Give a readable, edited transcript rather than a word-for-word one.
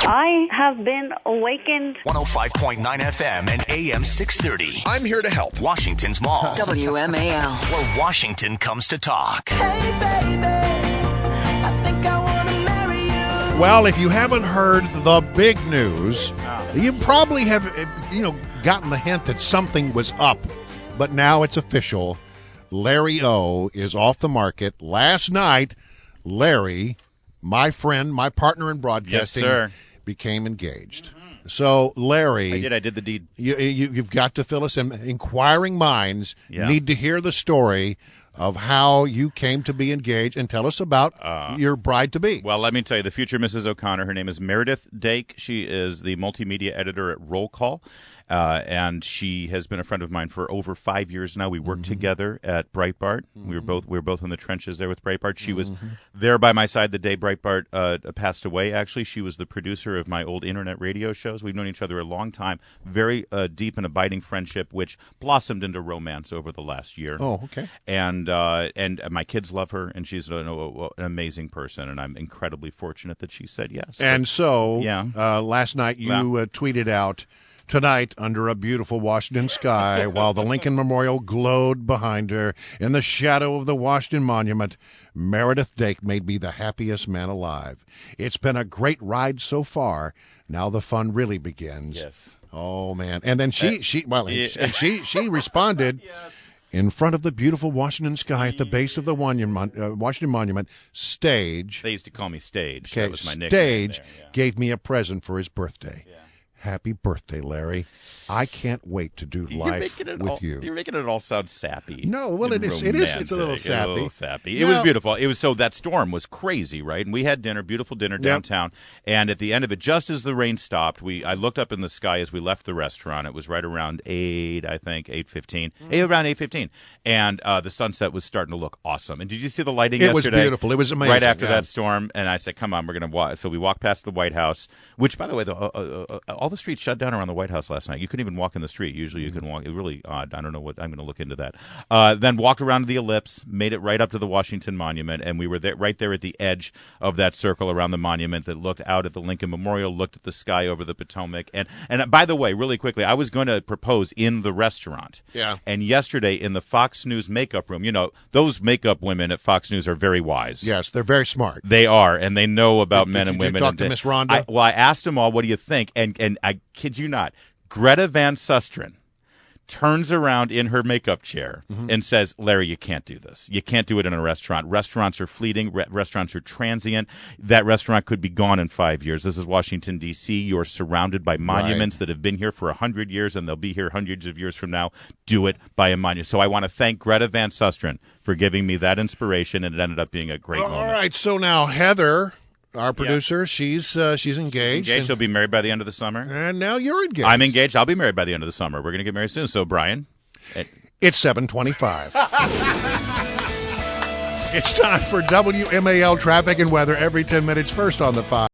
I have been awakened. 105.9 FM and AM 630. I'm here to help. Washington's Mall. WMAL. Where Washington comes to talk. Hey baby, I think I want to marry you. Well, if you haven't heard the big news, you probably have, gotten the hint that something was up. But now it's official. Larry O is off the market. Last night, Larry, my friend, my partner in broadcasting, became engaged. So, Larry, I did the deed. You've got to fill us in. Inquiring minds need to hear the story of how you came to be engaged, and tell us about your bride-to-be. Well, let me tell you, the future Mrs. O'Connor, her name is Meredith Dake. She is the multimedia editor at Roll Call, and she has been a friend of mine for over 5 years now. We worked together at Breitbart. We were both in the trenches there with Breitbart. She was there by my side the day Breitbart passed away, actually. She was the producer of my old internet radio shows. We've known each other a long time. Very deep and abiding friendship, which blossomed into romance over the last year. Oh, okay. And my kids love her, and she's an amazing person, and I'm incredibly fortunate that she said yes. And so, last night you tweeted out, "Tonight, under a beautiful Washington sky, while the Lincoln Memorial glowed behind her, in the shadow of the Washington Monument, Meredith Dake made me the happiest man alive. It's been a great ride so far. Now the fun really begins." Yes. Oh man! And then she responded. Yes. In front of the beautiful Washington sky at the base of the Washington Monument, Stage. They used to call me Stage. Okay, that was my nickname. Stage gave me a present for his birthday. Yeah. Happy birthday, Larry. I can't wait to do life with you. You're making it all sound sappy. No, well, it is. It's a little sappy. It was beautiful. So that storm was crazy, right? And we had dinner, beautiful dinner downtown. And at the end of it, just as the rain stopped, I looked up in the sky as we left the restaurant. It was right around 8:15. Around 8:15. And the sunset was starting to look awesome. And did you see the lighting yesterday? It was beautiful. It was amazing. Right after that storm. And I said, come on, we're going to walk. So we walked past the White House, which, by the way, all the streets shut down around the White House last night. You couldn't even walk in the street. Usually you can walk. It was really odd. I don't know what. I'm going to look into that. Then walked around to the Ellipse, made it right up to the Washington Monument, and we were right there at the edge of that circle around the monument that looked out at the Lincoln Memorial, looked at the sky over the Potomac. And by the way, really quickly, I was going to propose in the restaurant. Yeah. And yesterday in the Fox News makeup room, those makeup women at Fox News are very wise. Yes, they're very smart. They are, and they know about men and women. Did you talk to Miss Rhonda? I asked them all, what do you think? And I kid you not, Greta Van Susteren turns around in her makeup chair and says, Larry, you can't do this. You can't do it in a restaurant. Restaurants are fleeting. Restaurants are transient. That restaurant could be gone in 5 years. This is Washington, D.C. You're surrounded by monuments that have been here for 100 years, and they'll be here hundreds of years from now. Do it by a monument. So I want to thank Greta Van Susteren for giving me that inspiration, and it ended up being a great moment. All right, so now Heather, our producer, she's engaged. She'll be married by the end of the summer. And now you're engaged. I'm engaged. I'll be married by the end of the summer. We're going to get married soon. So, Brian. It's 7:25. It's time for WMAL traffic and weather every 10 minutes, first on the 5.